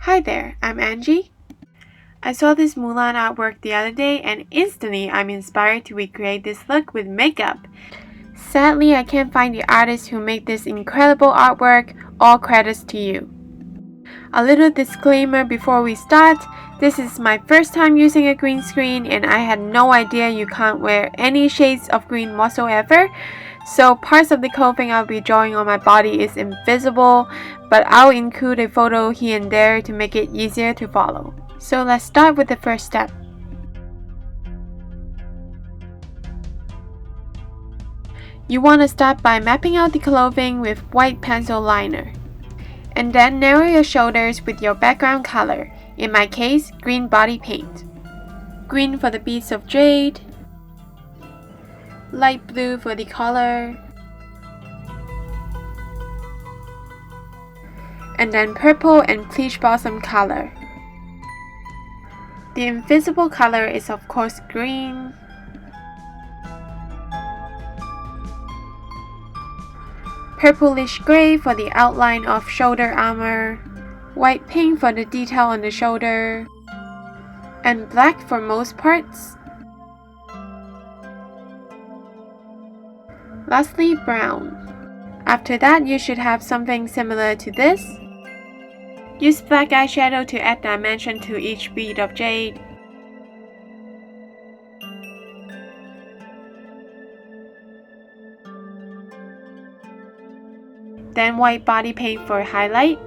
Hi there, I'm Angie. I saw this Mulan artwork the other day and instantly I'm inspired to recreate this look with makeup. Sadly, I can't find the artist who made this incredible artwork. All credits to you. A little disclaimer before we start, this is my first time using a green screen and I had no idea you can't wear any shades of green whatsoever. So parts of the clothing I'll be drawing on my body is invisible, but I'll include a photo here and there to make it easier to follow. So let's start with the first step. You want to start by mapping out the clothing with white pencil liner. And then narrow your shoulders with your background color, in my case, green body paint. Green for the beads of jade, light blue for the collar, and then purple and peach blossom color. The invisible color is of course green, purplish gray for the outline of shoulder armor, white pink for the detail on the shoulder, and black for most parts. Lastly, brown. After that, you should have something similar to this. Use black eyeshadow to add dimension to each bead of jade. Then white body paint for highlight.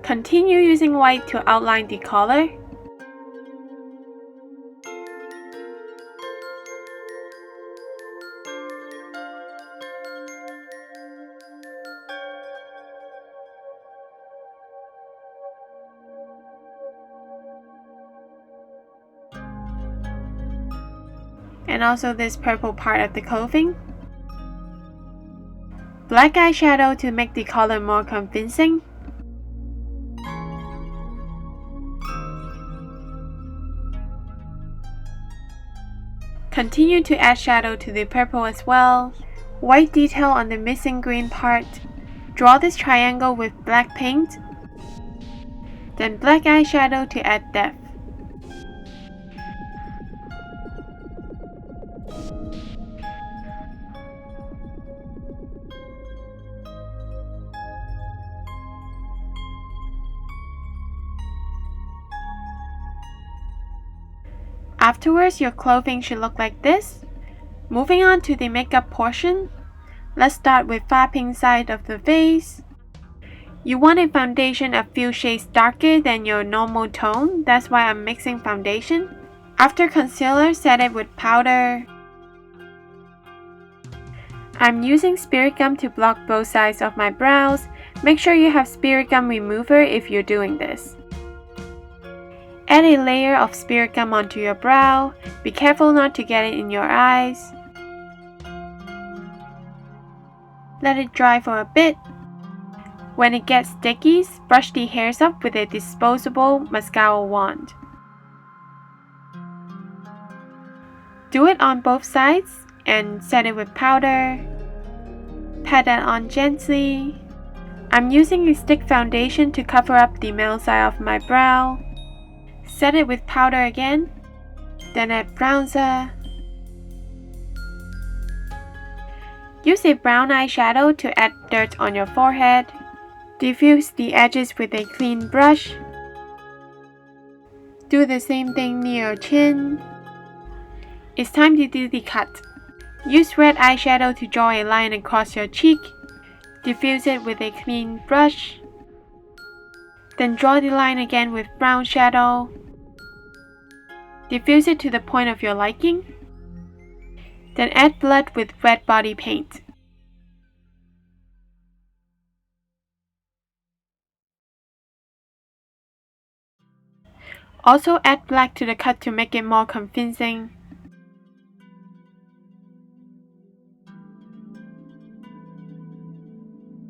Continue using white to outline the collar. And also this purple part of the clothing. Black eyeshadow to make the color more convincing. Continue to add shadow to the purple as well. White detail on the missing green part. Draw this triangle with black paint. Then black eyeshadow to add depth. Afterwards, your clothing should look like this. Moving on to the makeup portion, let's start with far pink side of the face. You want a foundation a few shades darker than your normal tone, that's why I'm mixing foundation. After concealer, set it with powder. I'm using spirit gum to block both sides of my brows. Make sure you have spirit gum remover if you're doing this. Add a layer of spirit gum onto your brow. Be careful not to get it in your eyes. Let it dry for a bit. When it gets sticky, brush the hairs up with a disposable mascara wand. Do it on both sides and set it with powder. Pat that on gently. I'm using a stick foundation to cover up the middle side of my brow. Set it with powder again, then add bronzer. Use a brown eyeshadow to add dirt on your forehead. Diffuse the edges with a clean brush. Do the same thing near your chin. It's time to do the cut. Use red eyeshadow to draw a line across your cheek. Diffuse it with a clean brush. Then draw the line again with brown shadow. Diffuse it to the point of your liking. Then add blood with red body paint. Also add black to the cut to make it more convincing.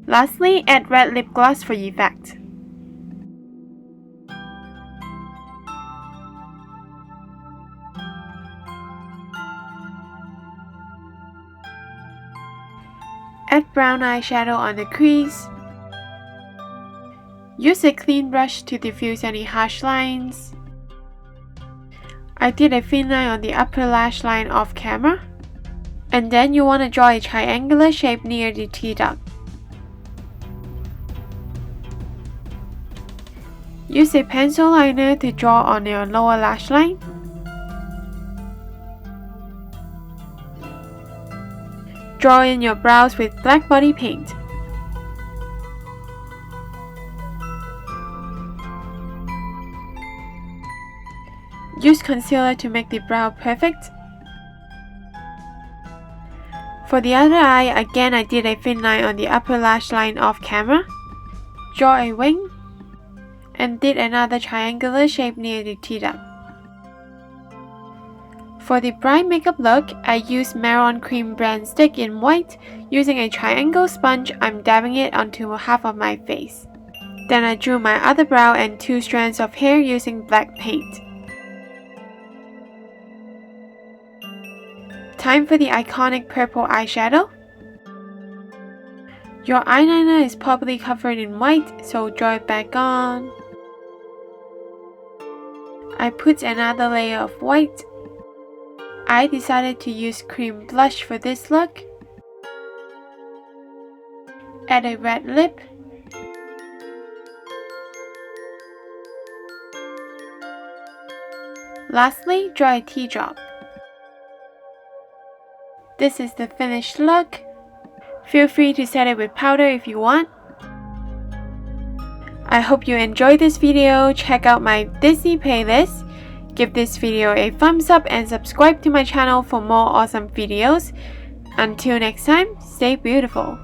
Lastly, add red lip gloss for effect. Add brown eyeshadow on the crease. Use a clean brush to diffuse any harsh lines. I did a thin line on the upper lash line off camera. And then you want to draw a triangular shape near the T-duct. Use a pencil liner to draw on your lower lash line. Draw in your brows with black body paint. Use concealer to make the brow perfect. For the other eye, again I did a thin line on the upper lash line off camera. Draw a wing. And did another triangular shape near the T-duct. For the bright makeup look, I used Maron CreamBlend stick in white. Using a triangle sponge, I'm dabbing it onto half of my face. Then I drew my other brow and 2 strands of hair using black paint. Time for the iconic purple eyeshadow. Your eyeliner is probably covered in white, so draw it back on. I put another layer of white. I decided to use cream blush for this look. Add a red lip. Lastly, draw a teardrop. This is the finished look. Feel free to set it with powder if you want. I hope you enjoyed this video. Check out my Disney playlist. Give this video a thumbs up and subscribe to my channel for more awesome videos. Until next time, stay beautiful.